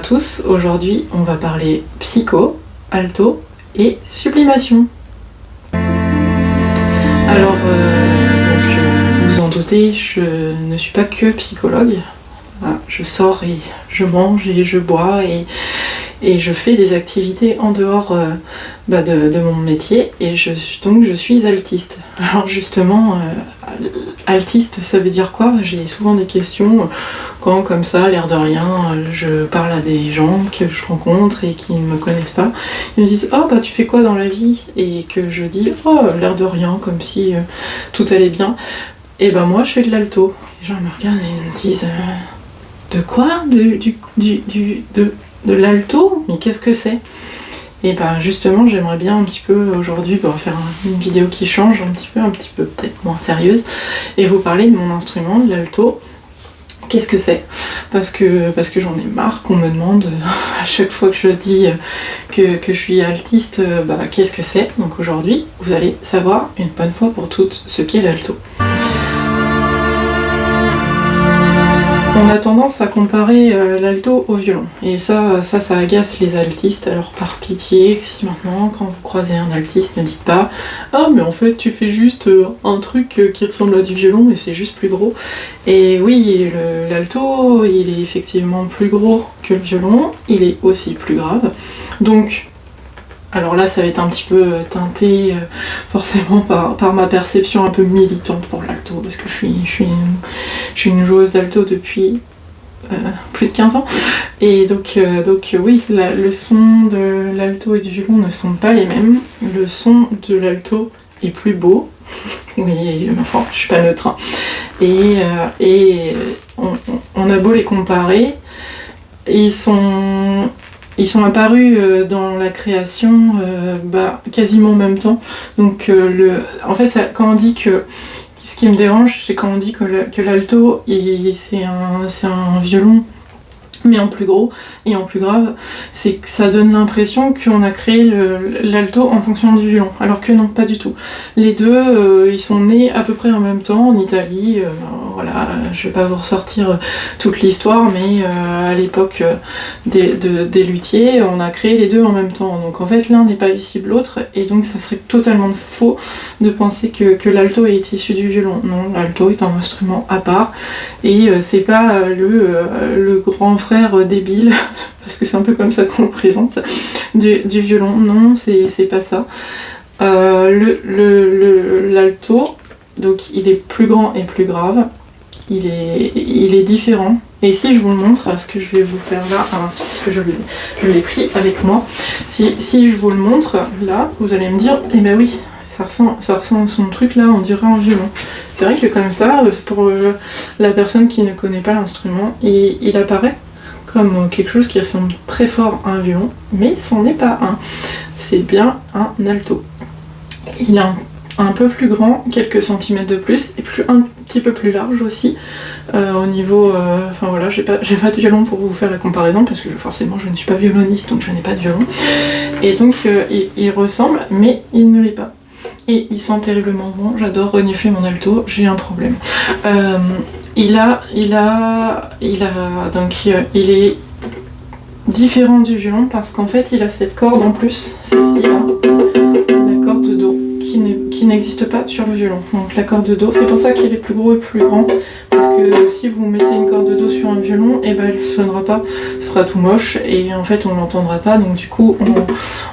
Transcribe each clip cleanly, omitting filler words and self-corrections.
tous, aujourd'hui on va parler psycho, alto et sublimation. Alors, vous vous en doutez, je ne suis pas que psychologue. Voilà, je sors et je mange et je bois et je fais des activités en dehors de mon métier et donc je suis altiste. Alors justement, altiste ça veut dire quoi? J'ai souvent des questions quand comme ça, l'air de rien, je parle à des gens que je rencontre et qui ne me connaissent pas. Ils me disent « Oh bah tu fais quoi dans la vie ?» et que je dis « Oh l'air de rien » comme si tout allait bien. Et ben moi je fais de l'alto. Les gens me regardent et ils me disent de quoi? De l'alto? Mais qu'est-ce que c'est? Et ben justement j'aimerais bien un petit peu aujourd'hui faire une vidéo qui change un petit peu peut-être moins sérieuse et vous parler de mon instrument, de l'alto. Qu'est-ce que c'est? Parce que j'en ai marre qu'on me demande à chaque fois que je dis que je suis altiste, qu'est-ce que c'est? Donc aujourd'hui vous allez savoir une bonne fois pour toutes ce qu'est l'alto. On a tendance à comparer l'alto au violon, et ça agace les altistes. Alors par pitié, si maintenant quand vous croisez un altiste, ne dites pas « Ah mais en fait tu fais juste un truc qui ressemble à du violon et c'est juste plus gros ». Et oui, l'alto il est effectivement plus gros que le violon, il est aussi plus grave. Donc alors là ça va être un petit peu teinté forcément par ma perception un peu militante pour l'alto, parce que je suis une joueuse d'alto depuis plus de 15 ans, et donc oui, le son de l'alto et du violon ne sont pas les mêmes. Le son de l'alto est plus beau, oui, enfin, je suis pas neutre, hein. Et on a beau les comparer, ils sont apparus dans la création quasiment en même temps. Donc en fait, quand on dit que ce qui me dérange, c'est quand on dit que l'alto c'est un violon mais en plus gros et en plus grave, c'est que ça donne l'impression qu'on a créé l'alto en fonction du violon, alors que non, pas du tout. Les deux, ils sont nés à peu près en même temps en Italie, voilà, je vais pas vous ressortir toute l'histoire, mais à l'époque des luthiers, on a créé les deux en même temps, donc en fait l'un n'est pas issu de l'autre, et donc ça serait totalement faux de penser que l'alto est issu du violon. Non, l'alto est un instrument à part, et c'est pas le grand frère débile, parce que c'est un peu comme ça qu'on le présente, du violon. Non, c'est pas ça. L'alto, donc il est plus grand et plus grave, il est différent. Et si je vous le montre, ce que je vais vous faire là à l'instant, parce que je l'ai pris avec moi, si je vous le montre là, vous allez me dire, eh ben oui, ça ressemble son truc là, on dirait un violon. C'est vrai que comme ça, pour la personne qui ne connaît pas l'instrument, il apparaît comme quelque chose qui ressemble très fort à un violon, mais c'en est pas un. C'est bien un alto. Il est un peu plus grand, quelques centimètres de plus, et un petit peu plus large aussi, au niveau... Enfin voilà, j'ai pas de violon pour vous faire la comparaison, parce que forcément je ne suis pas violoniste, donc je n'ai pas de violon. Et donc il ressemble, mais il ne l'est pas. Et il sent terriblement bon, j'adore renifler mon alto, j'ai un problème. Il est différent du violon parce qu'en fait il a cette corde en plus, celle-ci là, la corde de do, qui n'existe pas sur le violon. Donc la corde de do, c'est pour ça qu'il est plus gros et plus grand, parce que si vous mettez une corde de do sur un violon, et elle ne sonnera pas, ce sera tout moche, et en fait on l'entendra pas, donc du coup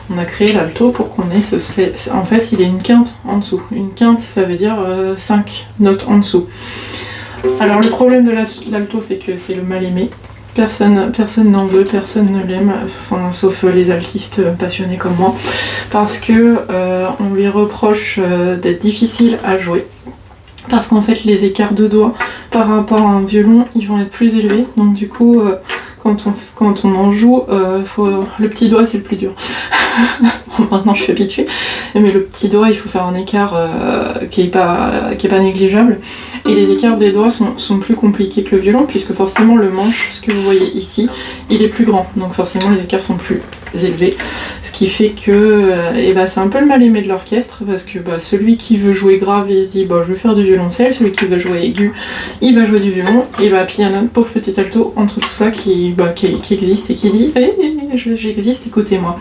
on a créé l'alto pour qu'on ait en fait il est une quinte en dessous. Une quinte ça veut dire 5 notes en dessous. Alors le problème de l'alto, c'est que c'est le mal aimé. Personne n'en veut, personne ne l'aime, enfin, sauf les altistes passionnés comme moi, parce que on lui reproche d'être difficile à jouer. Parce qu'en fait les écarts de doigts par rapport à un violon, ils vont être plus élevés, donc du coup quand on en joue, le petit doigt c'est le plus dur. Bon, maintenant je suis habituée, mais le petit doigt, il faut faire un écart qui est pas négligeable. Et les écarts des doigts sont plus compliqués que le violon, puisque forcément le manche, ce que vous voyez ici, il est plus grand. Donc forcément les écarts sont plus élevés. Ce qui fait que c'est un peu le mal aimé de l'orchestre, parce que celui qui veut jouer grave, il se dit je vais faire du violoncelle, celui qui veut jouer aigu, il va jouer du violon, et puis il y a notre pauvre petit alto entre tout ça qui existe et qui dit j'existe, écoutez-moi.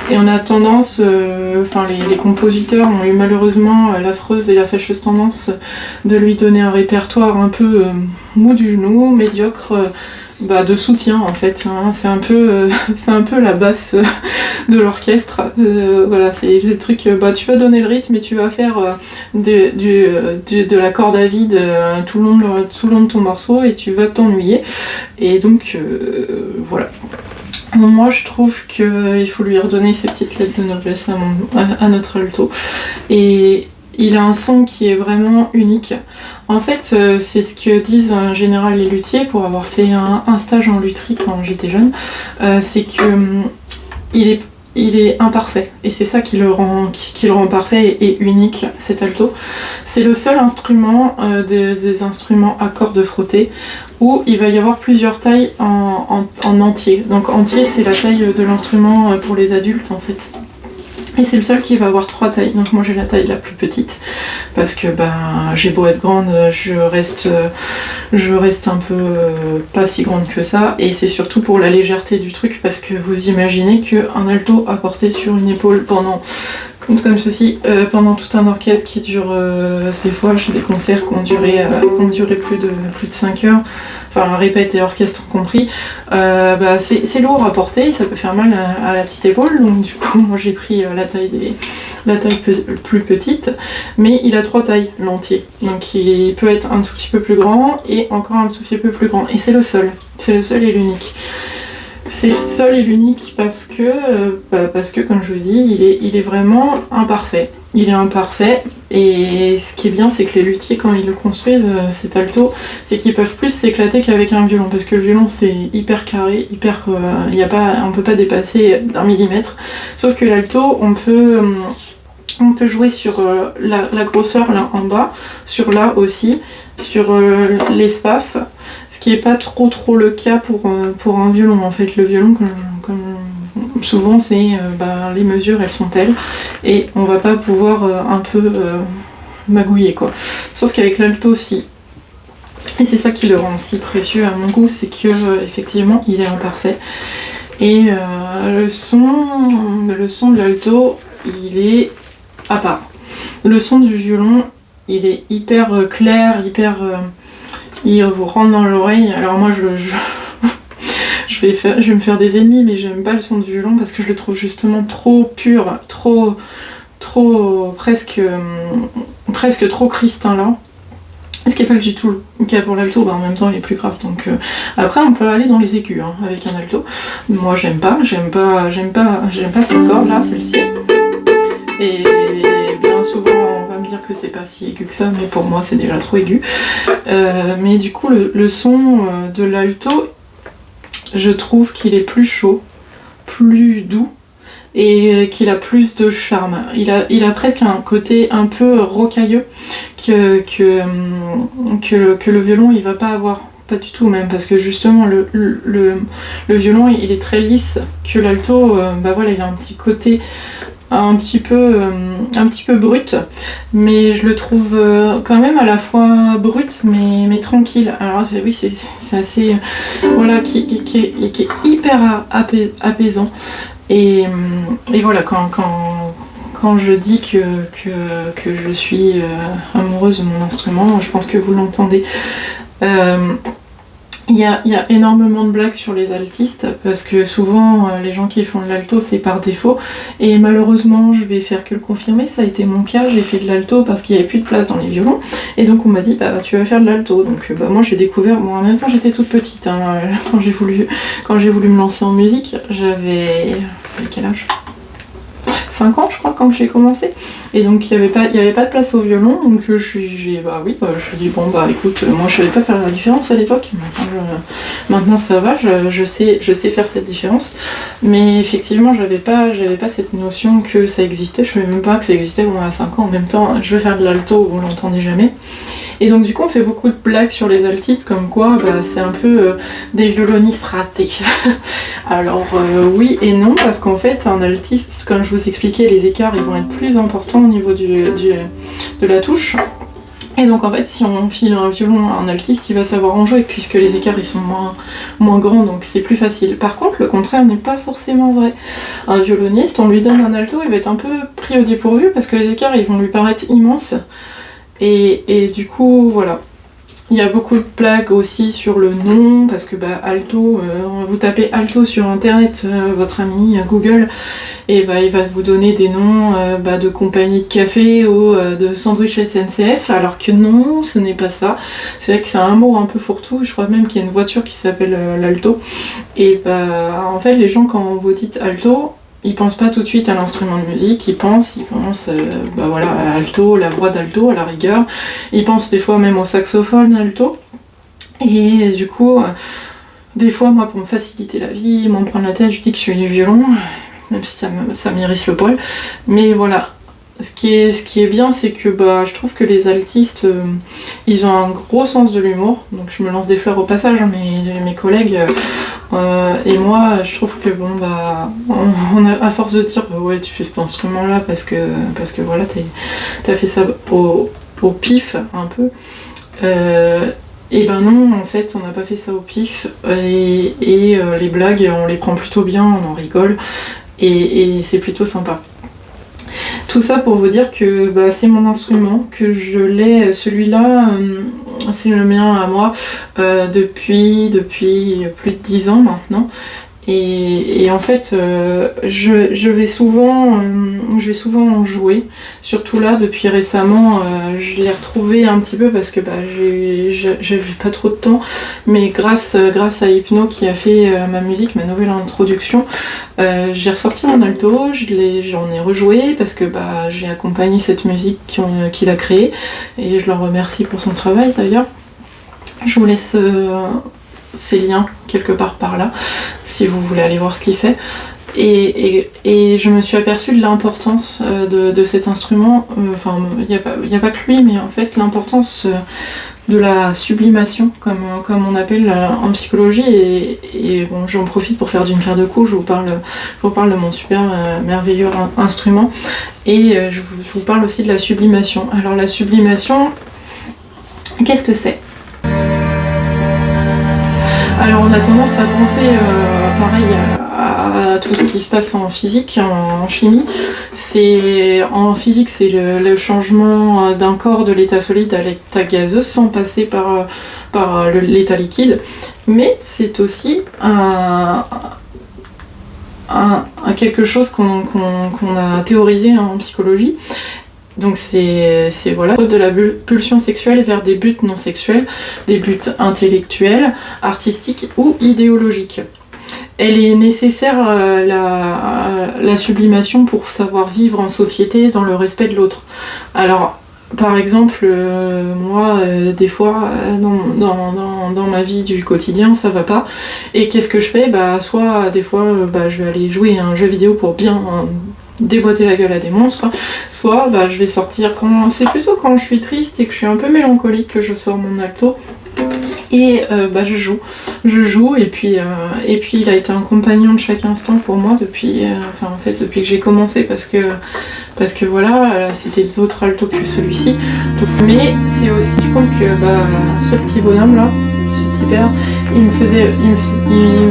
Et on a tendance, les compositeurs ont eu malheureusement l'affreuse et la fâcheuse tendance de lui donner un répertoire un peu mou du genou, médiocre, de soutien en fait. Hein. C'est un peu la basse de l'orchestre. Voilà, c'est le truc, tu vas donner le rythme et tu vas faire de la corde à vide tout le long de ton morceau et tu vas t'ennuyer. Et donc, voilà. Moi, je trouve qu'il faut lui redonner ses petites lettres de noblesse à notre alto. Et il a un son qui est vraiment unique. En fait, c'est ce que disent en général les luthiers, pour avoir fait un stage en lutherie quand j'étais jeune, c'est que il est imparfait. Et c'est ça qui le rend parfait et unique, cet alto. C'est le seul instrument des instruments à cordes frottées où il va y avoir plusieurs tailles en entier. Donc entier, c'est la taille de l'instrument pour les adultes en fait. Et c'est le seul qui va avoir 3 tailles. Donc moi j'ai la taille la plus petite parce que j'ai beau être grande, je reste un peu pas si grande que ça. Et c'est surtout pour la légèreté du truc, parce que vous imaginez qu'un alto à porter sur une épaule comme ceci, pendant tout un orchestre qui dure, des fois j'ai des concerts qui ont duré plus de 5 heures, enfin répète et orchestre compris, c'est lourd à porter, ça peut faire mal à la petite épaule, donc du coup moi j'ai pris la taille plus petite, mais il a 3 tailles, l'entier, donc il peut être un tout petit peu plus grand et encore un tout petit peu plus grand, et c'est le seul et l'unique. C'est le seul et l'unique parce que comme je vous dis, il est vraiment imparfait. Il est imparfait, et ce qui est bien, c'est que les luthiers, quand ils le construisent, cet alto, c'est qu'ils peuvent plus s'éclater qu'avec un violon, parce que le violon c'est hyper carré, on peut pas dépasser d'1 millimètre, sauf que l'alto, on peut jouer sur la grosseur là en bas, sur là aussi, sur l'espace, ce qui est pas trop le cas pour un violon. En fait, le violon, comme souvent, c'est les mesures elles sont telles et on va pas pouvoir un peu magouiller quoi. Sauf qu'avec l'alto, si. Et c'est ça qui le rend si précieux à mon goût, c'est que effectivement il est imparfait. Et le son de l'alto, il est à part. Le son du violon, il est hyper clair, il vous rentre dans l'oreille. Alors moi je vais me faire des ennemis, mais j'aime pas le son du violon parce que je le trouve justement trop pur, trop presque trop cristallin. Ce qui n'est pas du tout le cas pour l'alto, en même temps il est plus grave. Donc après on peut aller dans les aigus avec un alto. Moi j'aime pas cette corde là, celle-ci. Et bien souvent on va me dire que c'est pas si aigu que ça, mais pour moi c'est déjà trop aigu. Mais du coup le son de l'alto, je trouve qu'il est plus chaud, plus doux, et qu'il a plus de charme. Il a presque un côté un peu rocailleux que le violon il va pas avoir. Pas du tout même, parce que justement le violon il est très lisse, que l'alto il a un petit côté un petit peu brut, mais je le trouve quand même à la fois brut mais tranquille. Alors c'est assez qui est hyper apaisant, et voilà, quand je dis que je suis amoureuse de mon instrument, je pense que vous l'entendez. Il y a énormément de blagues sur les altistes, parce que souvent les gens qui font de l'alto c'est par défaut, et malheureusement je vais faire que le confirmer, ça a été mon cas. J'ai fait de l'alto parce qu'il n'y avait plus de place dans les violons, et donc on m'a dit tu vas faire de l'alto. Donc moi j'ai découvert, en même temps j'étais toute petite quand j'ai voulu me lancer en musique, j'avais quel âge ? 5 ans je crois quand j'ai commencé, et donc il n'y avait pas de place au violon, donc je me suis dit écoute, moi je savais pas faire la différence à l'époque, maintenant Maintenant ça va, je sais faire cette différence, mais effectivement j'avais pas cette notion que ça existait, je savais même pas que ça existait. Bon, à 5 ans en même temps, je vais faire de l'alto, vous l'entendez jamais. Et donc du coup on fait beaucoup de blagues sur les altistes, comme quoi c'est un peu des violonistes ratés. Alors oui et non, parce qu'en fait un altiste, comme je vous expliquais, les écarts ils vont être plus importants au niveau de la touche. Et donc en fait si on file un violon à un altiste, il va savoir en jouer puisque les écarts ils sont moins grands, donc c'est plus facile. Par contre le contraire n'est pas forcément vrai. Un violoniste, on lui donne un alto, il va être un peu pris au dépourvu parce que les écarts ils vont lui paraître immenses. Et du coup voilà. Il y a beaucoup de blagues aussi sur le nom, parce que alto, vous tapez alto sur internet, votre ami Google, et il va vous donner des noms de compagnies de café ou de sandwich SNCF, alors que non, ce n'est pas ça. C'est vrai que c'est un mot un peu fourre-tout, je crois même qu'il y a une voiture qui s'appelle l'alto. Et en fait les gens, quand vous dites alto, ils pensent pas tout de suite à l'instrument de musique, ils pensent à alto, la voix d'alto à la rigueur. Ils pensent des fois même au saxophone alto. Et du coup, des fois, moi, pour me faciliter la vie, m'en prendre la tête, je dis que je suis du violon, même si ça m'irrisse le poil. Mais voilà. Ce qui est bien, c'est que je trouve que les altistes, ils ont un gros sens de l'humour. Donc je me lance des fleurs au passage, mais mes collègues et moi, je trouve que on a, à force de dire ouais tu fais cet instrument-là parce que voilà t'as fait ça au pif un peu. Et non, en fait, on n'a pas fait ça au pif. Et les blagues, on les prend plutôt bien, on en rigole. Et c'est plutôt sympa. Tout ça pour vous dire que c'est mon instrument, que je l'ai, celui-là, c'est le mien à moi depuis plus de 10 ans maintenant. Et en fait, je vais souvent en jouer. Surtout là, depuis récemment, je l'ai retrouvé un petit peu parce que j'avais pas trop de temps. Mais grâce à Hypno qui a fait ma musique, ma nouvelle introduction, j'ai ressorti mon alto, j'en ai rejoué parce que j'ai accompagné cette musique qu'il a créée. Et je le remercie pour son travail d'ailleurs. Je vous laisse ces liens quelque part par là, si vous voulez aller voir ce qu'il fait. Et je me suis aperçue de l'importance de cet instrument. Enfin, il n'y a pas que lui, mais en fait l'importance de la sublimation, comme on appelle en psychologie. Et bon, j'en profite pour faire d'une pierre deux coups. Je vous parle de mon super merveilleux instrument. Et je vous parle aussi de la sublimation. Alors la sublimation, qu'est-ce que c'est ? Alors on a tendance à penser pareil à tout ce qui se passe en physique, en chimie. En physique, c'est le changement d'un corps de l'état solide à l'état gazeux sans passer par l'état liquide. Mais c'est aussi quelque chose qu'on a théorisé en psychologie. Donc c'est de la pulsion sexuelle vers des buts non sexuels, des buts intellectuels, artistiques ou idéologiques. Elle est nécessaire, la sublimation, pour savoir vivre en société dans le respect de l'autre. Alors, par exemple, moi, des fois, dans ma vie du quotidien, ça va pas. Et qu'est-ce que je fais ? Soit, des fois, je vais aller jouer à un jeu vidéo pour bien déboîter la gueule à des monstres, soit je vais sortir c'est plutôt quand je suis triste et que je suis un peu mélancolique que je sors mon alto et je joue et puis il a été un compagnon de chaque instant pour moi depuis que j'ai commencé, parce que voilà, c'était d'autres altos que celui-ci. Mais c'est aussi du compte que ce petit bonhomme là, ce petit père, il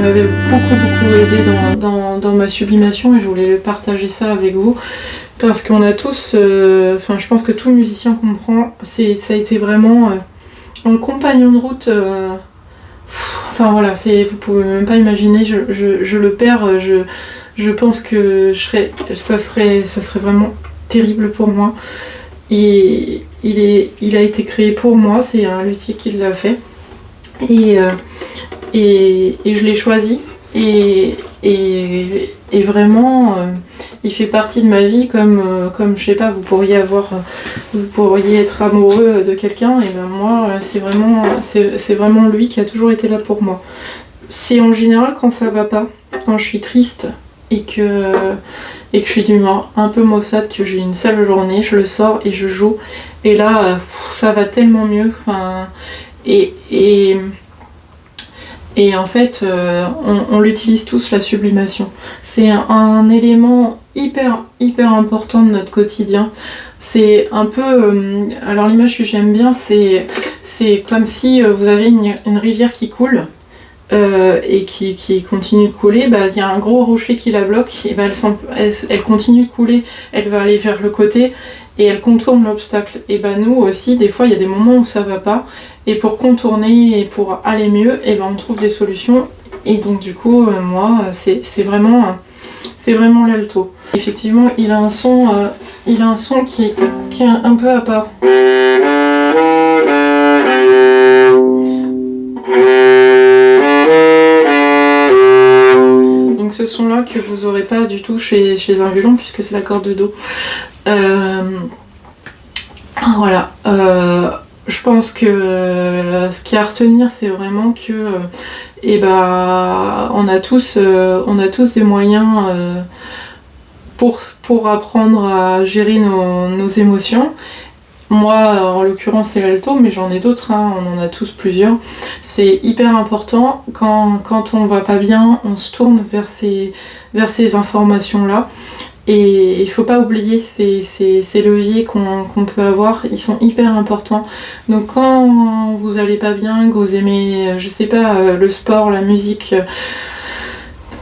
m'avait beaucoup aidé dans ma sublimation, et je voulais partager ça avec vous parce qu'on a tous, je pense que tout musicien comprend, ça a été vraiment un compagnon de route. Vous pouvez même pas imaginer, je le perds, je pense que ça serait vraiment terrible pour moi. Et il a été créé pour moi, c'est un luthier qui l'a fait. Et je l'ai choisi, et vraiment il fait partie de ma vie comme je sais pas, vous pourriez être amoureux de quelqu'un, et moi c'est vraiment lui qui a toujours été là pour moi. c'est en général quand ça va pas, quand je suis triste et que je suis d'humeur un peu maussade, que j'ai une sale journée, je le sors et je joue. Et là, ça va tellement mieux. Enfin, et en fait, on l'utilise tous, la sublimation. C'est un élément hyper important de notre quotidien. C'est un peu... alors l'image que j'aime bien, c'est comme si vous avez une rivière qui coule. Et qui continue de couler, bah, y a un gros rocher qui la bloque, et bah, elle continue de couler, elle va aller vers le côté et elle contourne l'obstacle. Et bah, nous aussi, des fois, il y a des moments où ça va pas, et pour contourner et pour aller mieux, et bah, on trouve des solutions. Et donc, du coup, moi, c'est vraiment l'alto. Effectivement, il a un son qui est un peu à part. Donc ce son-là que vous n'aurez pas du tout chez un violon, puisque c'est la corde de Do. Voilà. Je pense que ce qu'il y a à retenir, c'est vraiment que on a tous des moyens pour apprendre à gérer nos émotions. Moi, en l'occurrence, c'est l'alto, mais j'en ai d'autres, hein, on en a tous plusieurs. C'est hyper important, quand on va pas bien, on se tourne vers ces informations-là. Et il faut pas oublier ces leviers qu'on peut avoir, ils sont hyper importants. Donc quand vous allez pas bien, que vous aimez, je sais pas, le sport, la musique,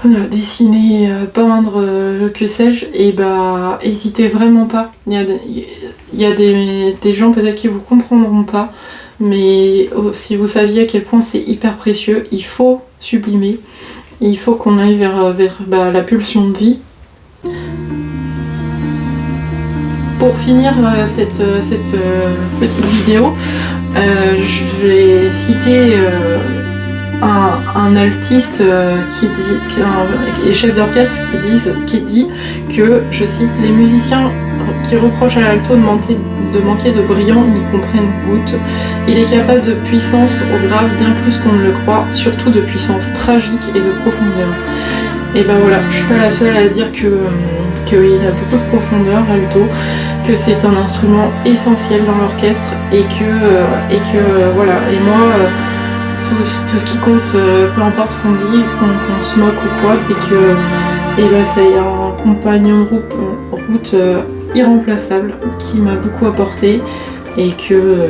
dessiner, peindre, que sais-je, et bah hésitez vraiment pas. Il y a des gens peut-être qui vous comprendront pas, mais si vous saviez à quel point c'est hyper précieux, il faut sublimer, il faut qu'on aille vers la pulsion de vie. Pour finir cette petite vidéo, je vais citer un altiste et chef d'orchestre qui dit que, je cite, les musiciens qui reprochent à l'alto de manquer de brillant n'y comprennent goutte. Il est capable de puissance au grave bien plus qu'on ne le croit, surtout de puissance tragique et de profondeur. Et ben voilà, je suis pas la seule à dire qu'il a beaucoup de profondeur, l'alto, que c'est un instrument essentiel dans l'orchestre et que voilà. Et moi, tout ce qui compte, peu importe ce qu'on dit, qu'on se moque ou quoi, c'est que c'est un compagnon de route irremplaçable qui m'a beaucoup apporté et que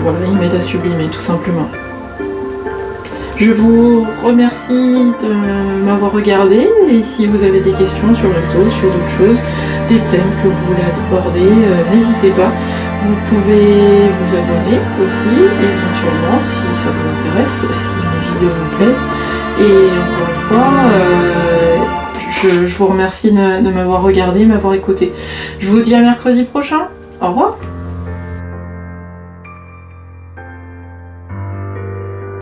voilà, il m'aide à sublimer tout simplement. Je vous remercie de m'avoir regardé, et si vous avez des questions sur l'alto, sur d'autres choses, des thèmes que vous voulez aborder, n'hésitez pas. Vous pouvez vous abonner aussi, éventuellement, si ça vous intéresse, si mes vidéos vous plaisent. Et encore une fois, je vous remercie de m'avoir regardé, m'avoir écouté. Je vous dis à mercredi prochain. Au revoir.